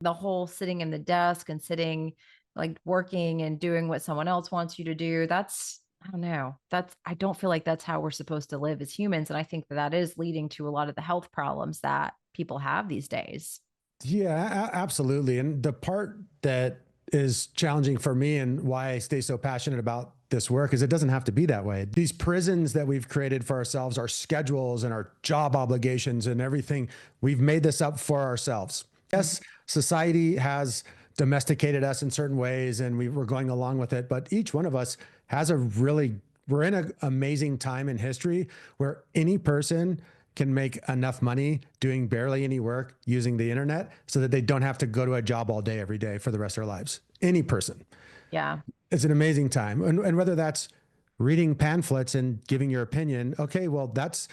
the whole sitting in the desk and sitting, like working and doing what someone else wants you to do, I don't know. I don't feel like that's how we're supposed to live as humans. And I think that that is leading to a lot of the health problems that people have these days. Yeah, absolutely. And the part that is challenging for me and why I stay so passionate about this work is it doesn't have to be that way. These prisons that we've created for ourselves, our schedules and our job obligations and everything, we've made this up for ourselves. Yes, society has domesticated us in certain ways and we're going along with it, but each one of us has we're in an amazing time in history where any person can make enough money doing barely any work using the internet so that they don't have to go to a job all day every day for the rest of their lives. Any person. Yeah. It's an amazing time. And whether that's reading pamphlets and giving your opinion, okay, well, that's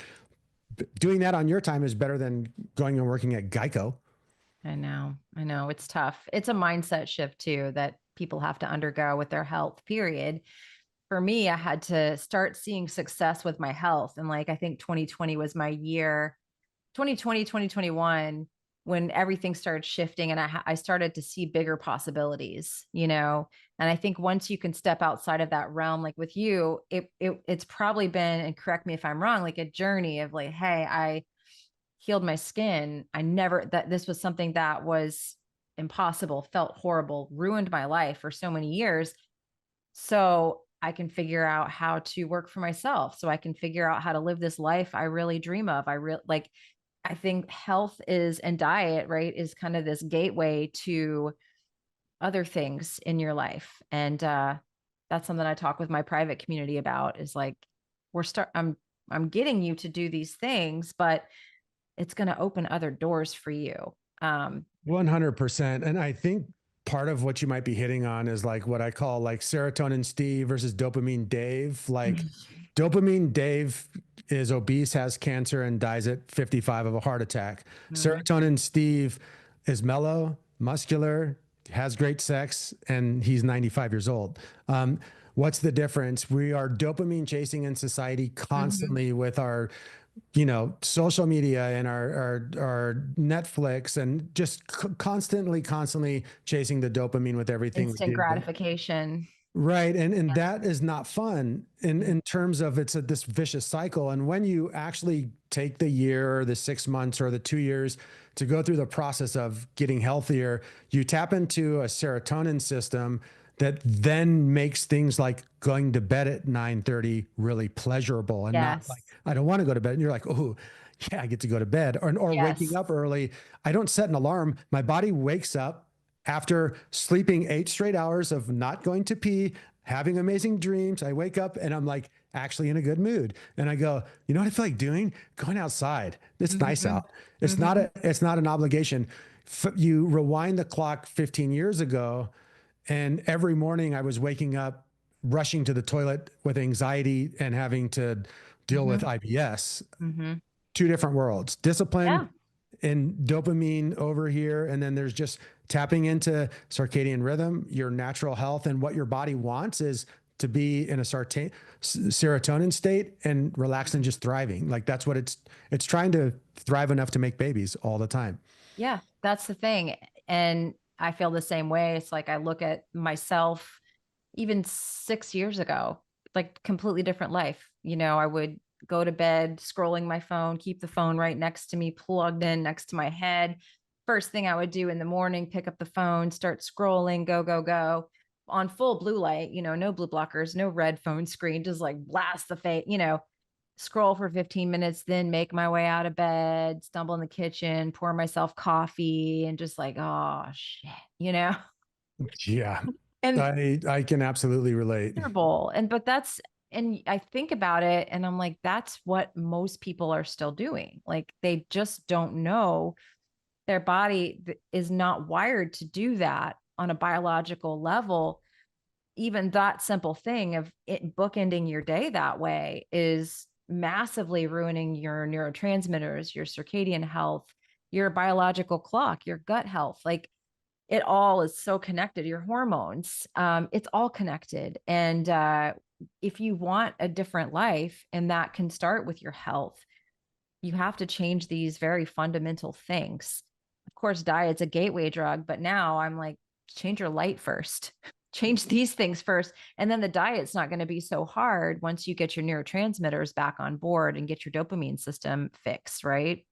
doing that on your time is better than going and working at Geico. I know. I know. It's tough. It's a mindset shift too that people have to undergo with their health, period. For me, I had to start seeing success with my health. And like, I think 2020 was my year, 2020, 2021, when everything started shifting and I started to see bigger possibilities, you know? And I think once you can step outside of that realm, like with you, it's probably been, and correct me if I'm wrong, like a journey of like, hey, I healed my skin. I never, that this was something that was impossible, felt horrible, ruined my life for so many years. So I can figure out how to work for myself. So I can figure out how to live this life I really dream of. I think health is and diet, right, is kind of this gateway to other things in your life. And that's something I talk with my private community about is like, I'm getting you to do these things, but it's going to open other doors for you. 100%. And I think part of what you might be hitting on is like what I call like serotonin Steve versus dopamine Dave. Like dopamine Dave is obese, has cancer, and dies at 55 of a heart attack. Mhm. Serotonin Steve is mellow, muscular, has great sex, and he's 95 years old. What's the difference? We are dopamine chasing in society Mhm. constantly with our social media and our Netflix and just constantly chasing the dopamine with everything we Instant do. gratification. Right. And that is not fun Mhm. in terms of this vicious cycle. And when you actually take the year or the 6 months or the 2 years to go through the process of getting healthier, you tap into a serotonin system that then makes things like going to bed at 9:30 really pleasurable and not like, Yes. I don't want to go to bed. And you're like, oh, yeah, I get to go to bed or waking Yes. up early. I don't set an alarm. My body wakes up after sleeping 8 straight hours of not going to pee, having amazing dreams. I wake up and I'm like actually in a good mood. And I go, you know what I feel like doing? Going outside. It's nice Mhm. out. Mhm. It's not an obligation. You rewind the clock 15 years ago, and every morning I was waking up, rushing to the toilet with anxiety and having to deal with Mhm. IBS. Mhm. Two different worlds. Discipline Yeah. and dopamine over here. And then there's just tapping into circadian rhythm, your natural health, and what your body wants is to be in a serotonin state and relaxed and just thriving. Like that's what it's trying to thrive enough to make babies all the time. Yeah, that's the thing. And I feel the same way. It's like I look at myself even 6 years ago, like completely different life. You know, I would go to bed scrolling my phone, keep the phone right next to me, plugged in next to my head. First thing I would do in the morning, pick up the phone, start scrolling, go, go, go on full blue light, you know, no blue blockers, no red phone screen, just like blast the face, you know, scroll for 15 minutes, then make my way out of bed, stumble in the kitchen, pour myself coffee, and just like, oh shit, you know? Yeah. And I can absolutely relate. miserable. And but that's and I think about it and I'm like, that's what most people are still doing. Like they just don't know their body is not wired to do that on a biological level. Even that simple thing of it bookending your day that way is massively ruining your neurotransmitters, your circadian health, your biological clock, your gut health. Like it all is so connected, your hormones, it's all connected. And if you want a different life, and that can start with your health, you have to change these very fundamental things. course, diet's a gateway drug, but now I'm like, change your light first. Change these things first. And then the diet's not going to be so hard once you get your neurotransmitters back on board and get your dopamine system fixed, right?